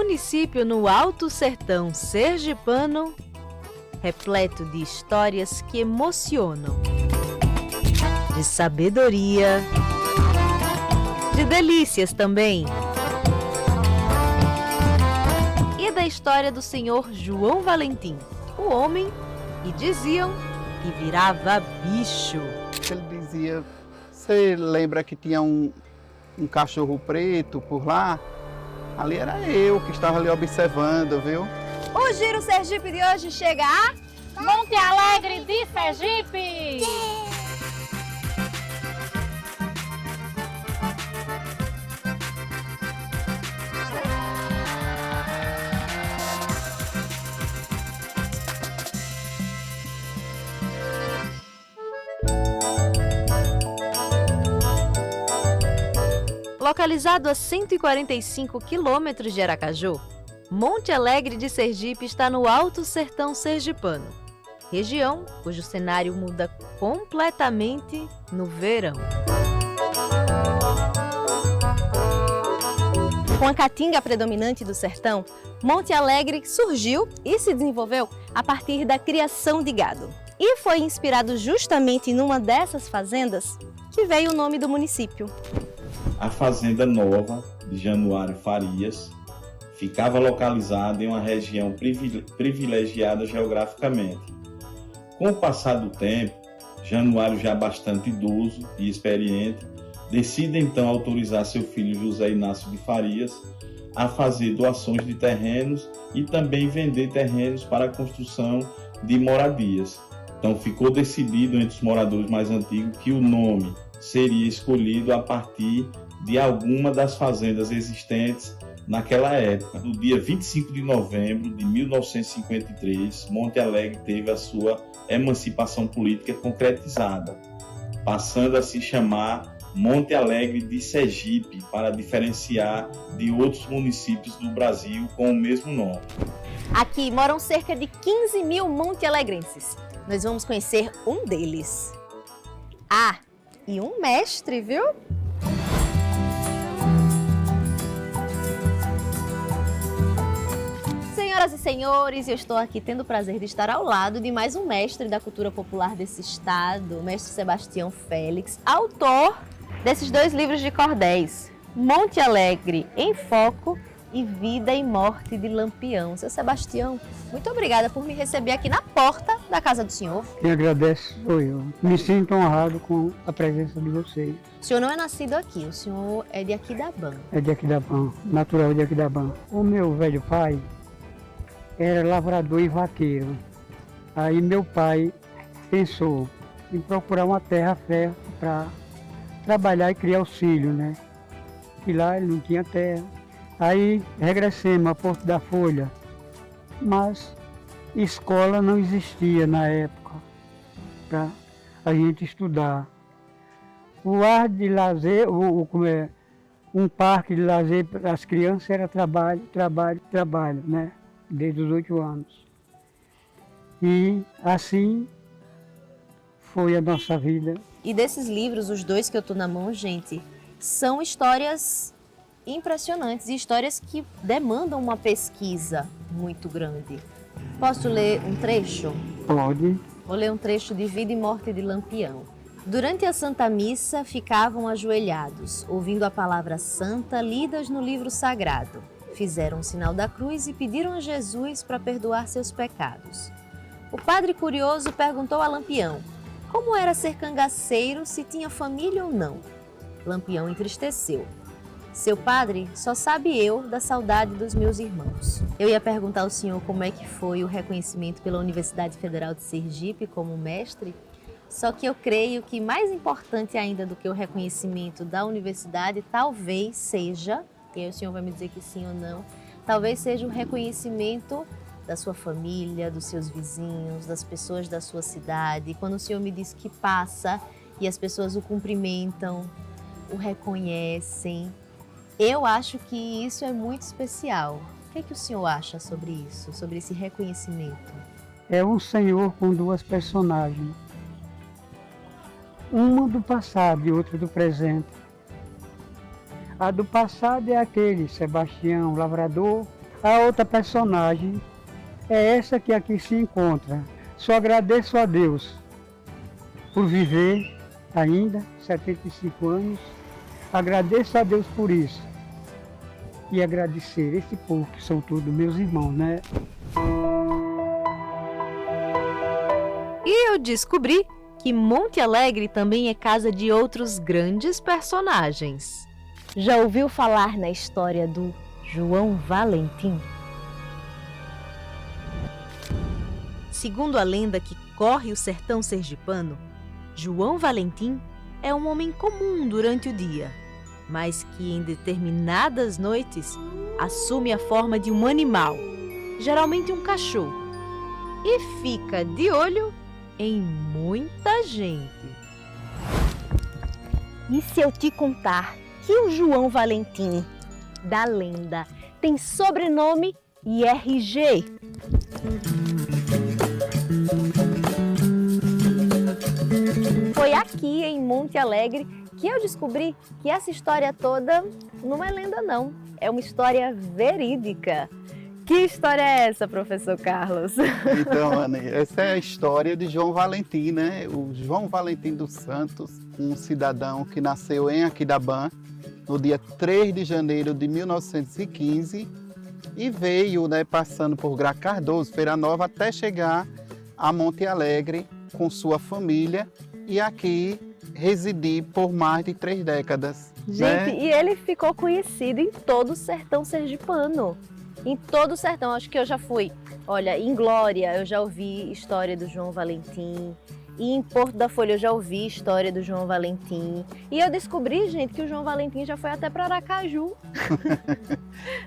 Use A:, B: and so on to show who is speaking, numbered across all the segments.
A: município no Alto Sertão sergipano, repleto de histórias que emocionam, de sabedoria, de delícias também. E da história do senhor João Valentim, o homem que diziam que virava bicho.
B: Ele dizia, você lembra que tinha um cachorro preto por lá? Ali era eu que estava ali observando, viu?
C: O Giro Sergipe de hoje chega a
D: Monte Alegre de Sergipe!
A: Localizado a 145 quilômetros de Aracaju, Monte Alegre de Sergipe está no Alto Sertão sergipano, região cujo cenário muda completamente no verão.
C: Com a caatinga predominante do sertão, Monte Alegre surgiu e se desenvolveu a partir da criação de gado. E foi inspirado justamente numa dessas fazendas que veio o nome do município.
E: A Fazenda Nova, de Januário Farias, ficava localizada em uma região privilegiada geograficamente. Com o passar do tempo, Januário, já bastante idoso e experiente, decide então autorizar seu filho José Inácio de Farias a fazer doações de terrenos e também vender terrenos para a construção de moradias. Então ficou decidido entre os moradores mais antigos que o nome seria escolhido a partir de alguma das fazendas existentes naquela época. No dia 25 de novembro de 1953, Monte Alegre teve a sua emancipação política concretizada, passando a se chamar Monte Alegre de Sergipe, para diferenciar de outros municípios do Brasil com o mesmo nome.
C: Aqui moram cerca de 15 mil monte-alegrenses. Nós vamos conhecer um deles. Ah, e um mestre, viu? Senhoras e senhores, eu estou aqui tendo o prazer de estar ao lado de mais um mestre da cultura popular desse estado, o mestre Sebastião Félix, autor desses dois livros de cordéis, Monte Alegre em Foco e Vida e Morte de Lampião. Seu Sebastião, muito obrigada por me receber aqui na porta da casa do senhor.
F: Quem agradece sou eu. Me sinto honrado com a presença de vocês.
C: O senhor não é nascido aqui, o senhor é de Aquidabã.
F: É de Aquidabã, natural de Aquidabã. O meu velho pai era lavrador e vaqueiro. Aí meu pai pensou em procurar uma terra fértil para trabalhar e criar os filhos, né? E lá ele não tinha terra. Aí regressemos a Porto da Folha, mas escola não existia na época para a gente estudar. O ar de lazer, um parque de lazer para as crianças era trabalho, trabalho, trabalho, né? Desde os 8 anos. E assim foi a nossa vida.
C: E desses livros, os dois que eu estou na mão, gente, são histórias impressionantes e histórias que demandam uma pesquisa muito grande. Posso ler um trecho?
F: Pode.
C: Vou ler um trecho de Vida e Morte de Lampião. Durante a Santa Missa, ficavam ajoelhados, ouvindo a palavra santa lidas no livro sagrado. Fizeram o sinal da cruz e pediram a Jesus para perdoar seus pecados. O padre curioso perguntou a Lampião como era ser cangaceiro, se tinha família ou não. Lampião entristeceu. Seu padre, só sabe eu da saudade dos meus irmãos. Eu ia perguntar ao senhor como é que foi o reconhecimento pela Universidade Federal de Sergipe como mestre, só que eu creio que mais importante ainda do que o reconhecimento da universidade talvez seja, e aí o senhor vai me dizer que sim ou não, talvez seja o reconhecimento da sua família, dos seus vizinhos, das pessoas da sua cidade. E quando o senhor me diz que passa e as pessoas o cumprimentam, o reconhecem, eu acho que isso é muito especial. O que é que o senhor acha sobre isso, sobre esse reconhecimento?
F: É um senhor com duas personagens. Uma do passado e outra do presente. A do passado é aquele Sebastião, lavrador. A outra personagem é essa que aqui se encontra. Só agradeço a Deus por viver ainda 75 anos. Agradeço a Deus por isso. E agradecer esse povo que são todos meus irmãos, né?
A: E eu descobri que Monte Alegre também é casa de outros grandes personagens.
C: Já ouviu falar na história do João Valentim?
A: Segundo a lenda que corre o sertão sergipano, João Valentim é um homem comum durante o dia, mas que em determinadas noites assume a forma de um animal, geralmente um cachorro, e fica de olho em muita gente.
C: E se eu te contar que o João Valentim da lenda tem sobrenome e RG? Foi aqui em Monte Alegre que eu descobri que essa história toda não é lenda não, é uma história verídica. Que história é essa, professor Carlos?
B: Então, Anne, essa é a história de João Valentim, né? O João Valentim dos Santos, um cidadão que nasceu em Aquidabã no dia 3 de janeiro de 1915 e veio, né, passando por Gra Cardoso, Feira Nova, até chegar a Monte Alegre com sua família e aqui residir por mais de 3 décadas.
C: Gente,
B: né?
C: e ele ficou conhecido em todo o sertão sergipano. Em todo o sertão, acho que eu já fui. Olha, em Glória eu já ouvi história do João Valentim. E em Porto da Folha eu já ouvi história do João Valentim. E eu descobri, gente, que o João Valentim já foi até para Aracaju.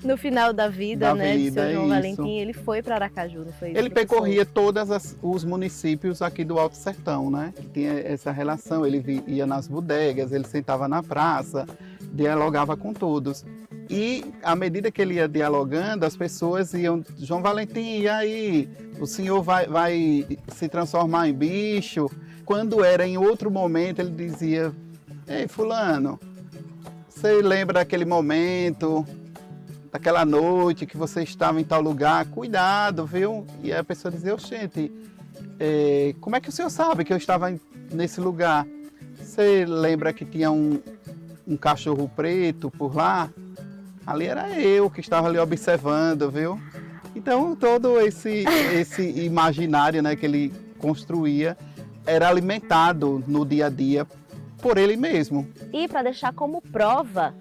C: No final da vida, né? De seu João Valentim, ele foi para Aracaju, não foi isso?
B: Ele percorria todos os municípios aqui do Alto Sertão, né? Que tinha essa relação. Ele ia nas bodegas, ele sentava na praça, dialogava com todos. E à medida que ele ia dialogando, as pessoas iam, João Valentim, e aí? O senhor vai se transformar em bicho? Quando era em outro momento, ele dizia, ei, fulano, você lembra daquele momento, daquela noite que você estava em tal lugar? Cuidado, viu? E a pessoa dizia, gente, como é que o senhor sabe que eu estava nesse lugar? Você lembra que tinha um cachorro preto por lá? Ali era eu que estava ali observando, viu? Então, todo esse imaginário, né, que ele construía era alimentado no dia a dia por ele mesmo.
C: E para deixar como prova,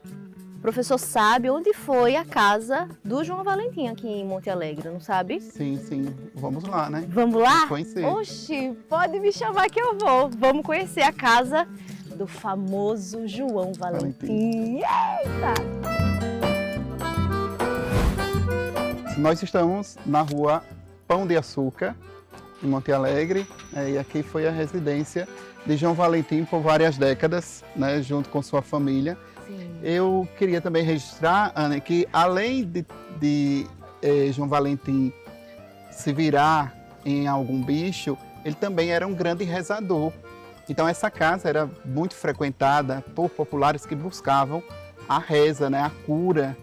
C: o professor sabe onde foi a casa do João Valentim aqui em Monte Alegre, não sabe?
B: Sim, sim. Vamos lá, né?
C: Vamos lá?
B: Vamos conhecer.
C: Oxi, pode me chamar que eu vou. Vamos conhecer a casa do famoso João Valentim. Eita!
B: Nós estamos na rua Pão de Açúcar, em Monte Alegre, e aqui foi a residência de João Valentim por várias décadas, né, junto com sua família.
C: Sim.
B: Eu queria também registrar, Ana, que além de João Valentim se virar em algum bicho, ele também era um grande rezador. Então essa casa era muito frequentada por populares que buscavam a reza, né, a cura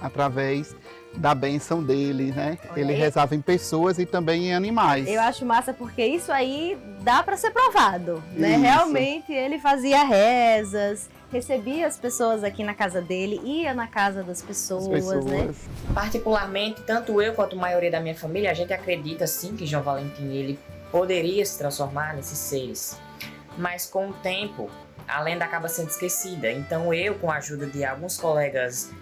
B: através da bênção dele, né?
C: Olha,
B: ele rezava em pessoas e também em animais.
C: Eu acho massa porque isso aí dá para ser provado, né?
B: Isso.
C: Realmente ele fazia rezas, recebia as pessoas aqui na casa dele, ia na casa das pessoas, né?
G: Particularmente, tanto eu quanto a maioria da minha família, a gente acredita sim que João Valentim ele poderia se transformar nesses seres. Mas com o tempo, a lenda acaba sendo esquecida. Então eu, com a ajuda de alguns colegas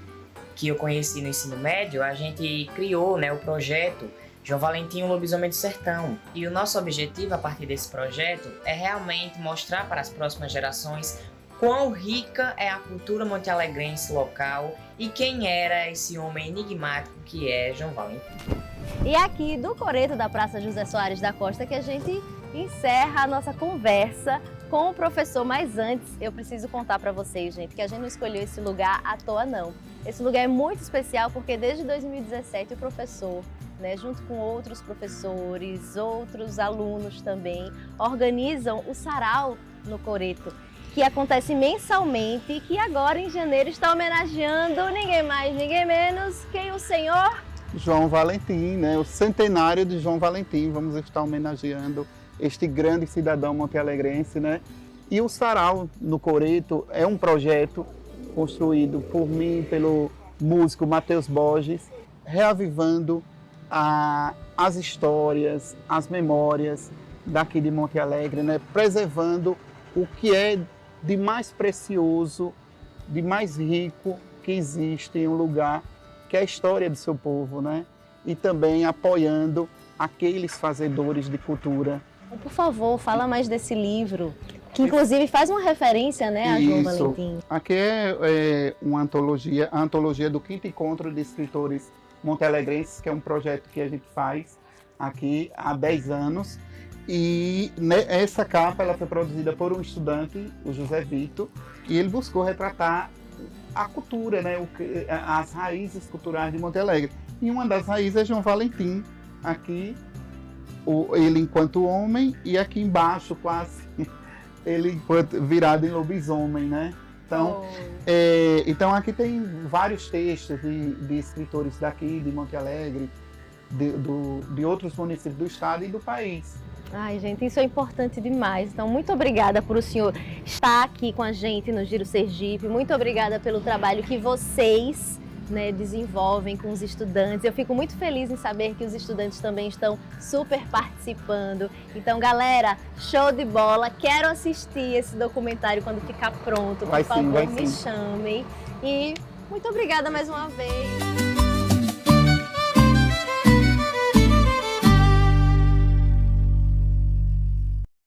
G: que eu conheci no ensino médio, a gente criou, né, o projeto João Valentim, o Lobisomem do Sertão. E o nosso objetivo a partir desse projeto é realmente mostrar para as próximas gerações quão rica é a cultura montealegrense local e quem era esse homem enigmático que é João Valentim.
C: E aqui do coreto da Praça José Soares da Costa que a gente encerra a nossa conversa com o professor, mas antes eu preciso contar para vocês, gente, que a gente não escolheu esse lugar à toa não. Esse lugar é muito especial porque desde 2017 o professor, né, junto com outros professores, outros alunos também, organizam o Sarau no Coreto, que acontece mensalmente e que agora em janeiro está homenageando ninguém mais, ninguém menos que o senhor
B: João Valentim, né? O centenário de João Valentim. Vamos estar homenageando este grande cidadão montealegrense, né? E o Sarau no Coreto é um projeto construído por mim, pelo músico Matheus Borges, reavivando as histórias, as memórias daqui de Monte Alegre, né? Preservando o que é de mais precioso, de mais rico que existe em um lugar, que é a história do seu povo, né? E também apoiando aqueles fazedores de cultura.
C: Por favor, fala mais desse livro, que inclusive faz uma referência, né, a João Valentim.
B: Aqui é uma antologia, a antologia do 5º Encontro de Escritores Montealegrenses, que é um projeto que a gente faz aqui há 10 anos. E essa capa ela foi produzida por um estudante, o José Vitor, e ele buscou retratar a cultura, né, as raízes culturais de Monte Alegre. E uma das raízes é João Valentim, aqui, ele enquanto homem, e aqui embaixo quase ele virado em lobisomem, né? Então, então aqui tem vários textos de escritores daqui, de Monte Alegre, de outros municípios do estado e do país.
C: Ai, gente, isso é importante demais. Então, muito obrigada por o senhor estar aqui com a gente no Giro Sergipe. Muito obrigada pelo trabalho que vocês, né, desenvolvem com os estudantes. Eu fico muito feliz em saber que os estudantes também estão super participando. Então, galera, show de bola. Quero assistir esse documentário quando ficar pronto. Por favor, me chamem. E muito obrigada mais uma vez.